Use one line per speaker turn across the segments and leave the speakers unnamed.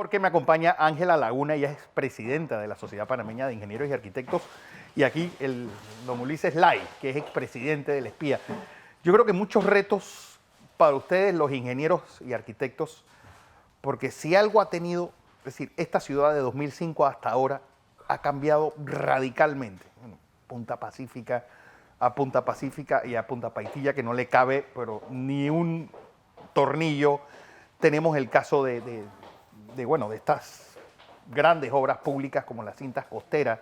Porque me acompaña Ángela Laguna, ella es presidenta de la Sociedad Panameña de Ingenieros y Arquitectos, y aquí el don Ulises Lai, que es expresidente del Espía. Yo creo que muchos retos para ustedes, los ingenieros y arquitectos, porque si algo ha tenido, es decir, esta ciudad de 2005 hasta ahora ha cambiado radicalmente. Bueno, Punta Pacífica y a Punta Paitilla, que no le cabe, pero ni un tornillo. Tenemos el caso de estas grandes obras públicas como las cintas costeras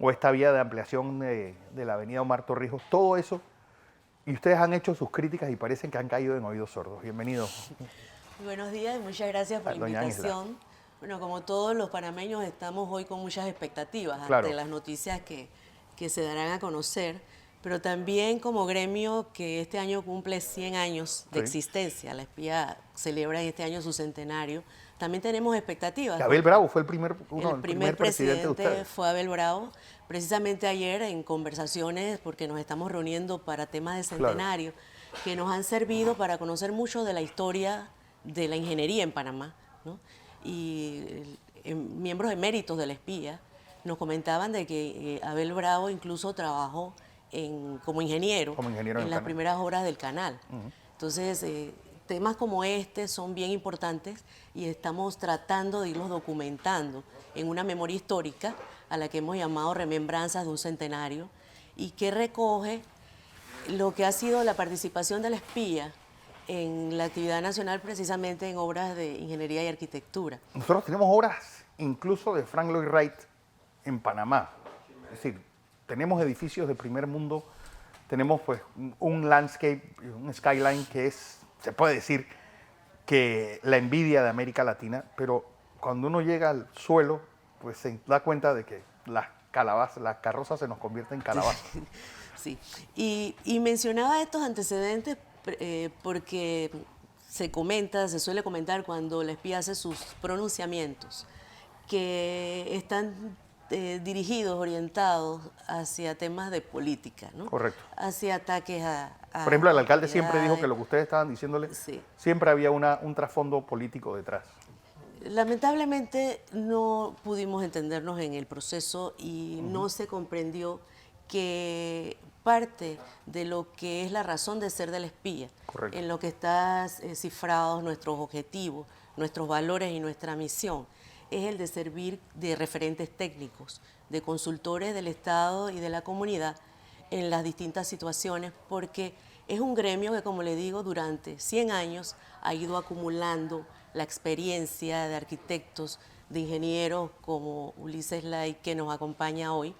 o esta vía de ampliación de la avenida Omar Torrijos, todo eso, y ustedes han hecho sus críticas y parecen que han caído en oídos sordos. Bienvenido.
Buenos días y muchas gracias por la invitación. Bueno, como todos los panameños estamos hoy con muchas expectativas ante las noticias que se darán a conocer, pero también como gremio que este año cumple 100 años de existencia. La Espía celebra en este año su centenario. También tenemos expectativas.
Abel Bravo fue el primer
presidente
de ustedes.
Fue Abel Bravo. Precisamente ayer en conversaciones, porque nos estamos reuniendo para temas de centenario, que nos han servido para conocer mucho de la historia de la ingeniería en Panamá, ¿no? Y miembros eméritos de la Espía nos comentaban de que Abel Bravo incluso trabajó como ingeniero en las primeras obras del canal. Entonces, temas como este son bien importantes y estamos tratando de irlos documentando en una memoria histórica a la que hemos llamado Remembranzas de un Centenario, y que recoge lo que ha sido la participación de la Espía en la actividad nacional, precisamente en obras de ingeniería y arquitectura.
Nosotros tenemos obras incluso de Frank Lloyd Wright en Panamá. Es decir, tenemos edificios de primer mundo, tenemos pues un landscape, un skyline que es, se puede decir, que la envidia de América Latina, pero cuando uno llega al suelo, pues se da cuenta de que las carrozas se nos convierten en calabazas.
Sí, y mencionaba estos antecedentes porque se suele comentar cuando la Espía hace sus pronunciamientos, que están dirigidos, orientados hacia temas de política, ¿no?
Correcto.
Hacia ataques a
por ejemplo, el alcalde siempre dijo que lo que ustedes estaban diciéndole, siempre había un trasfondo político detrás.
Lamentablemente no pudimos entendernos en el proceso y no se comprendió que parte de lo que es la razón de ser de la Espía, en lo que están cifrados nuestros objetivos, nuestros valores y nuestra misión, es el de servir de referentes técnicos, de consultores del Estado y de la comunidad en las distintas situaciones, porque es un gremio que, como le digo, durante 100 años ha ido acumulando la experiencia de arquitectos, de ingenieros como Ulises Lai, que nos acompaña hoy,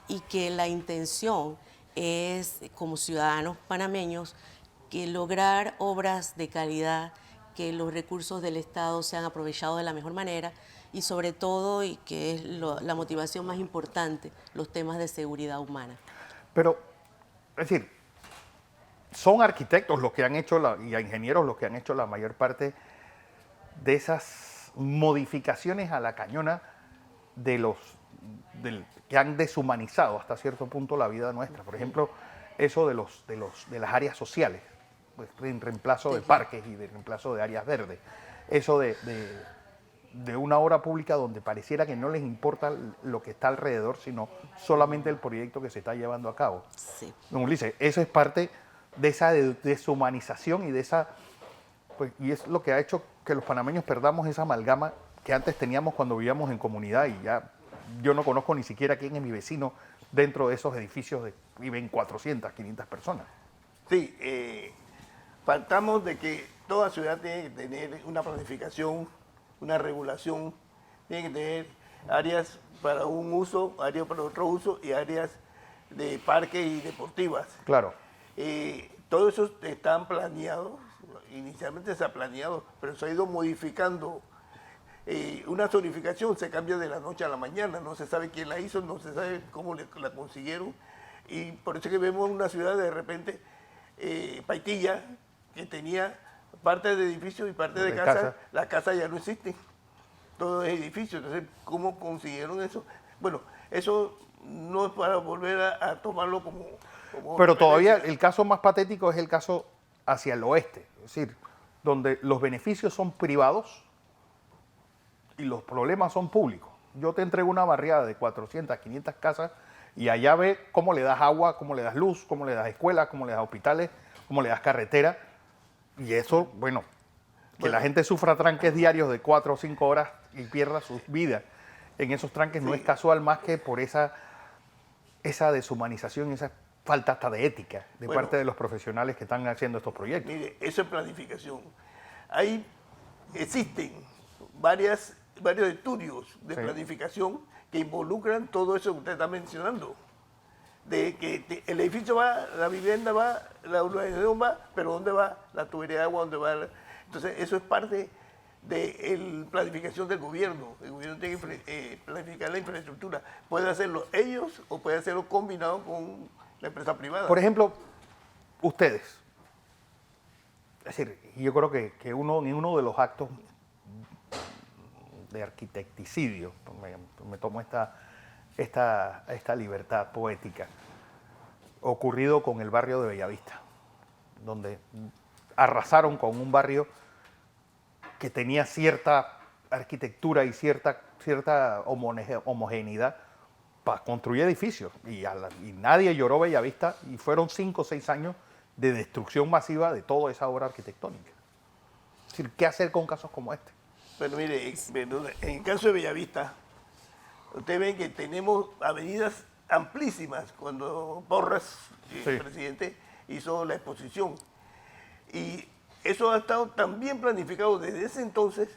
y que la intención es, como ciudadanos panameños, que lograr obras de calidad, que los recursos del Estado sean aprovechados de la mejor manera y sobre todo, y que es la motivación más importante, los temas de seguridad humana.
Pero, es decir, son arquitectos los que han hecho, y ingenieros los que han hecho la mayor parte de esas modificaciones a la cañona que han deshumanizado hasta cierto punto la vida nuestra. Por ejemplo, eso de las áreas sociales, pues, en reemplazo de parques y de reemplazo de áreas verdes. Eso de una obra pública donde pareciera que no les importa lo que está alrededor, sino solamente el proyecto que se está llevando a cabo.
Sí.
Don Ulises, eso es parte de esa deshumanización y de esa, pues, y es lo que ha hecho que los panameños perdamos esa amalgama que antes teníamos cuando vivíamos en comunidad, y ya yo no conozco ni siquiera quién es mi vecino dentro de esos edificios viven 400, 500 personas.
Sí, faltamos de que toda ciudad tiene que tener una planificación, una regulación, tiene que tener áreas para un uso, áreas para otro uso y áreas de parques y deportivas.
Claro.
Todo eso están planeados, inicialmente se ha planeado, pero se ha ido modificando. Una zonificación se cambia de la noche a la mañana, no se sabe quién la hizo, no se sabe cómo la consiguieron, y por eso que vemos una ciudad de repente, Paitilla, que tenía parte de edificios y parte de casa, las casas ya no existen, todo es edificio. Entonces, ¿cómo consiguieron eso? Bueno, eso no es para volver a tomarlo como
pero todavía el caso más patético es el caso hacia el oeste, es decir, donde los beneficios son privados y los problemas son públicos. Yo te entrego una barriada de 400, 500 casas y allá ve cómo le das agua, cómo le das luz, cómo le das escuelas, cómo le das hospitales, cómo le das carretera. Y eso, bueno, que la gente sufra tranques diarios de 4 o 5 horas y pierda sus vidas en esos tranques no es casual más que por esa deshumanización, esa falta hasta de ética de parte de los profesionales que están haciendo estos proyectos.
Mire, eso es planificación. Existen varios estudios de planificación que involucran todo eso que usted está mencionando. De que el edificio va, la vivienda va, la urbanización va, pero ¿dónde va la tubería de agua? ¿Dónde va? Entonces, eso es parte de la planificación del gobierno. El gobierno tiene que planificar la infraestructura. Puede hacerlo ellos o puede hacerlo combinado con la empresa privada.
Por ejemplo, ustedes. Es decir, yo creo que en uno de los actos de arquitecticidio, me tomo esta libertad poética, ocurrido con el barrio de Bellavista, donde arrasaron con un barrio que tenía cierta arquitectura y cierta homogeneidad para construir edificios. Y nadie lloró Bellavista y fueron 5 o 6 años de destrucción masiva de toda esa obra arquitectónica. Es decir, ¿qué hacer con casos como este?
Bueno, mire, en el caso de Bellavista, ustedes ven que tenemos avenidas amplísimas cuando Porras, el presidente, hizo la exposición. Y eso ha estado tan bien planificado desde ese entonces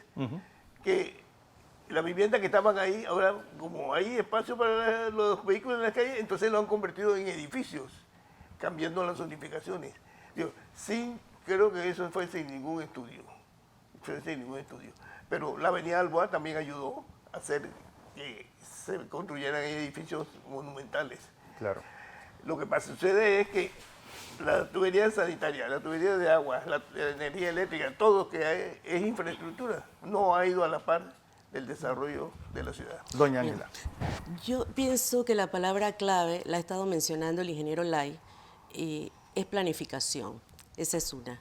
que las viviendas que estaban ahí, ahora como hay espacio para los vehículos en las calles, entonces lo han convertido en edificios, cambiando las zonificaciones. Digo, creo que eso fue sin ningún estudio. Pero la avenida Alboa también ayudó a hacer que se construyeran edificios monumentales.
Claro.
Lo que sucede es que la tubería sanitaria, la tubería de agua, la energía eléctrica, todo que hay, es infraestructura, no ha ido a la par del desarrollo de la ciudad.
Doña Ángela.
Yo pienso que la palabra clave, la ha estado mencionando el ingeniero Lai, es planificación. Esa es una.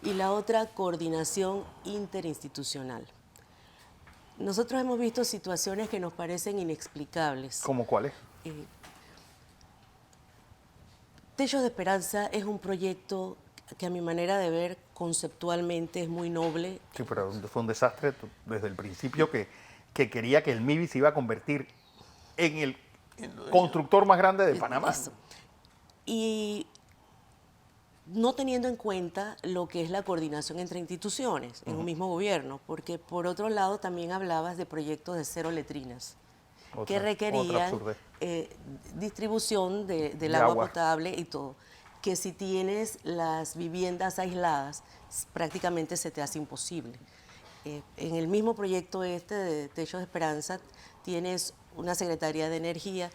Y la otra, coordinación interinstitucional. Nosotros hemos visto situaciones que nos parecen inexplicables.
¿Cómo cuáles?
Techos de Esperanza es un proyecto que a mi manera de ver conceptualmente es muy noble.
Sí, pero fue un desastre desde el principio que quería que el MIBI se iba a convertir en el constructor más grande de Panamá.
Eso. Y no teniendo en cuenta lo que es la coordinación entre instituciones en un mismo gobierno, porque por otro lado también hablabas de proyectos de 0 letrinas que requerían distribución del agua potable y todo, que si tienes las viviendas aisladas prácticamente se te hace imposible. En el mismo proyecto de Techos de Esperanza tienes una Secretaría de Energía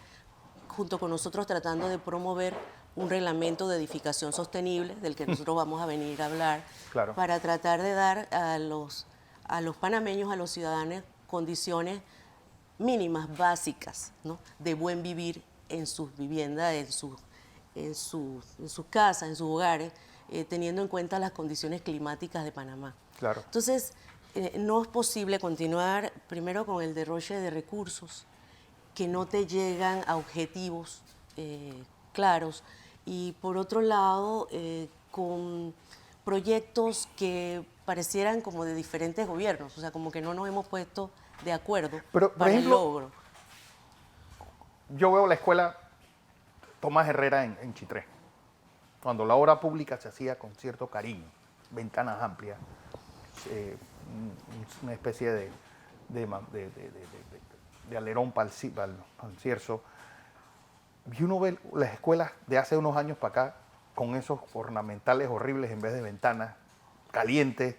junto con nosotros tratando de promover un reglamento de edificación sostenible, del que nosotros vamos a venir a hablar, para tratar de dar a los panameños, a los ciudadanos, condiciones mínimas, básicas, ¿no?, de buen vivir en sus viviendas, en sus casas, en sus hogares, teniendo en cuenta las condiciones climáticas de Panamá.
Claro.
Entonces, no es posible continuar primero con el derroche de recursos que no te llegan a objetivos claros, y por otro lado con proyectos que parecieran como de diferentes gobiernos, o sea, como que no nos hemos puesto de acuerdo para el logro.
Yo veo la escuela Tomás Herrera en Chitré, cuando la obra pública se hacía con cierto cariño, ventanas amplias, una especie de alerón para el cierzo. Y uno ve las escuelas de hace unos años para acá con esos ornamentales horribles en vez de ventanas, calientes,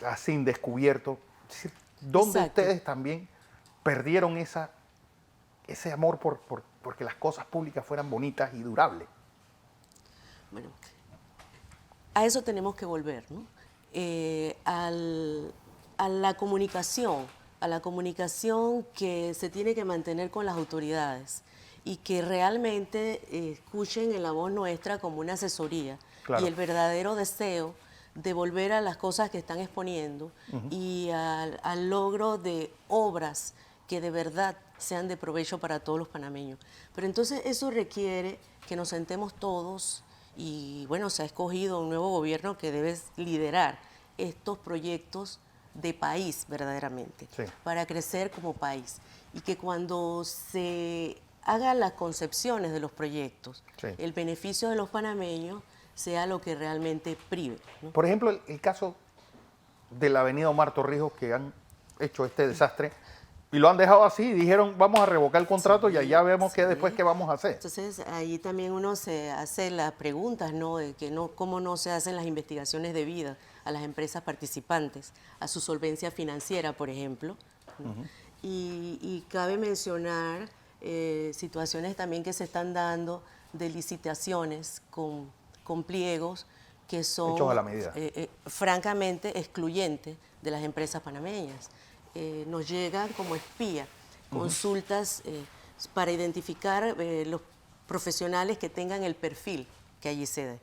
así descubierto. Es decir, ¿dónde ustedes también perdieron ese amor porque las cosas públicas fueran bonitas y durables?
Bueno, a eso tenemos que volver, ¿no? A la comunicación que se tiene que mantener con las autoridades y que realmente escuchen en la voz nuestra como una asesoría, y el verdadero deseo de volver a las cosas que están exponiendo y al logro de obras que de verdad sean de provecho para todos los panameños. Pero entonces eso requiere que nos sentemos todos y bueno, se ha escogido un nuevo gobierno que debe liderar estos proyectos de país verdaderamente,
sí,
para crecer como país. Y que cuando se hagan las concepciones de los proyectos,
sí.
el beneficio de los panameños sea lo que realmente prive, ¿no?
Por ejemplo, el caso de la avenida Omar Torrijos, que han hecho este desastre y lo han dejado así y dijeron vamos a revocar el contrato y allá vemos
Sí.
qué después qué vamos a hacer.
Entonces ahí también uno se hace las preguntas, ¿no? De que no, cómo no se hacen las investigaciones debidas a las empresas participantes, a su solvencia financiera, por ejemplo, ¿no? Y cabe mencionar situaciones también que se están dando de licitaciones con pliegos que son
Hechos a la medida.
francamente excluyentes de las empresas panameñas. Nos llegan como espía consultas para identificar los profesionales que tengan el perfil que allí se dé.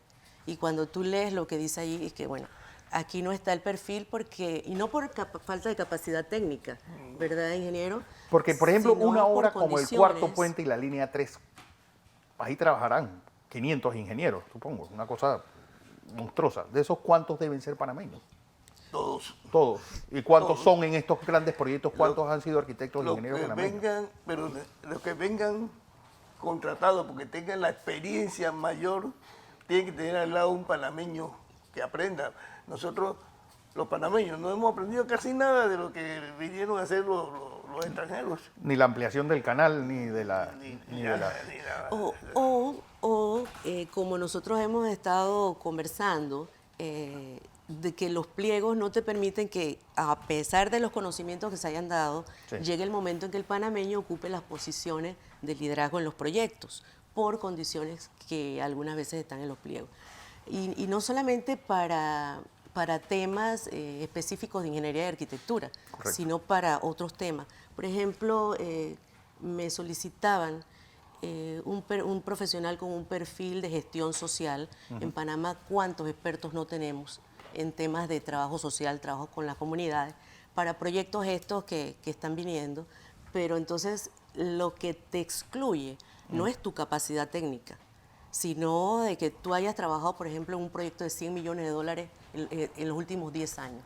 Y cuando tú lees lo que dice allí, es que bueno, aquí no está el perfil porque, y no por falta de capacidad técnica, ¿verdad, ingeniero?
Porque, por ejemplo,
Sino
una
por
obra como el
condiciones.
Cuarto Puente y la Línea 3, ahí trabajarán 500 ingenieros, supongo, una cosa monstruosa. ¿De esos cuántos deben ser panameños?
Todos.
Todos. ¿Y cuántos
Todos.
son en estos grandes proyectos? ¿Cuántos han sido arquitectos e
Los
ingenieros
que
panameños?
vengan, pero los que vengan contratados porque tengan la experiencia mayor, tienen que tener al lado un panameño que aprenda. Nosotros, los panameños, no hemos aprendido casi nada de lo que vinieron a hacer los extranjeros.
Ni la ampliación del canal, ni de la...
Ni
ni de la-
nada, ni nada.
Como nosotros hemos estado conversando, de que los pliegos no te permiten que, a pesar de los conocimientos que se hayan dado,
Sí.
llegue el momento en que el panameño ocupe las posiciones de liderazgo en los proyectos, por condiciones que algunas veces están en los pliegos. Y no solamente para temas específicos de ingeniería y arquitectura,
Correcto.
sino para otros temas. Por ejemplo, me solicitaban un profesional con un perfil de gestión social. En Panamá, ¿cuántos expertos no tenemos en temas de trabajo social, trabajo con las comunidades, para proyectos estos que están viniendo? Pero entonces lo que te excluye no es tu capacidad técnica, sino de que tú hayas trabajado, por ejemplo, en un proyecto de $100 millones en los últimos 10 años.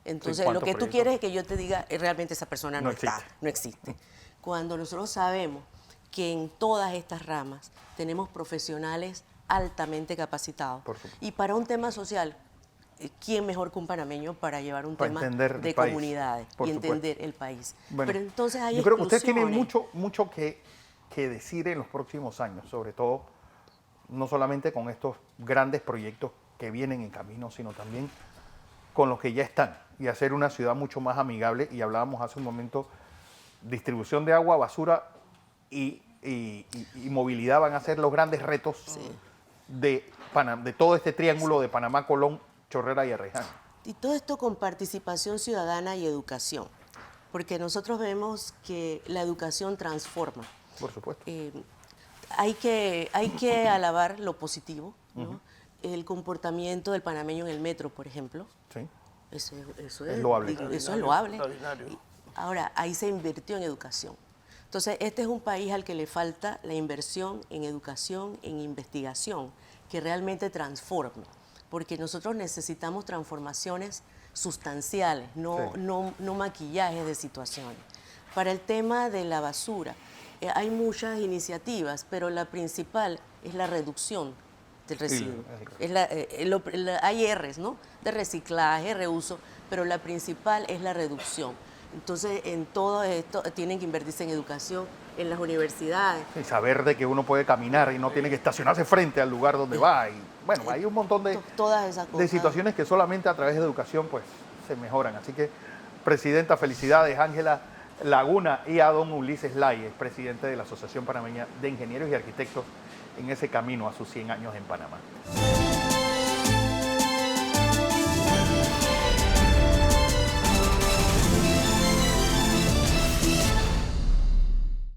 Entonces, lo
¿cuántos
que tú
proyectos?
quieres es que yo te diga, realmente esa persona
No
no está,
existe.
no existe. Cuando nosotros sabemos que en todas estas ramas tenemos profesionales altamente capacitados.
Por supuesto.
Y para un tema social, ¿quién mejor que un panameño para llevar un
Para
tema
entender el
de
país,
comunidades
por
y
supuesto.
entender el país?
Bueno,
Pero entonces hay
yo creo que usted tiene
exclusiones.
mucho que decir en los próximos años, sobre todo no solamente con estos grandes proyectos que vienen en camino, sino también con los que ya están y hacer una ciudad mucho más amigable. Y hablábamos hace un momento, distribución de agua, basura y movilidad van a ser los grandes retos de todo este triángulo de Panamá, Colón, Chorrera y Arreján.
Y todo esto con participación ciudadana y educación, porque nosotros vemos que la educación transforma.
Por supuesto.
Hay que alabar lo positivo, ¿no? El comportamiento del panameño en el metro, por ejemplo.
Sí.
Eso
Es
es
loable.
Eso es loable.
Extraordinario.
Ahora, ahí se invirtió en educación. Entonces, este es un país al que le falta la inversión en educación, en investigación, que realmente transforme. Porque nosotros necesitamos transformaciones sustanciales, no,
Sí.
no maquillajes de situaciones. Para el tema de la basura, hay muchas iniciativas, pero la principal es la reducción del residuo. Hay R's, ¿no? De reciclaje, reuso, pero la principal es la reducción. Entonces, en todo esto tienen que invertirse en educación, en las universidades.
Y saber de que uno puede caminar y no tiene que estacionarse frente al lugar donde va. Y, bueno, hay un montón
Todas esas cosas.
de situaciones que solamente a través de educación pues se mejoran. Así que, Presidenta, felicidades, Ángela Laguna, y a don Ulises Lai, presidente de la Asociación Panameña de Ingenieros y Arquitectos, en ese camino a sus 100 años en Panamá.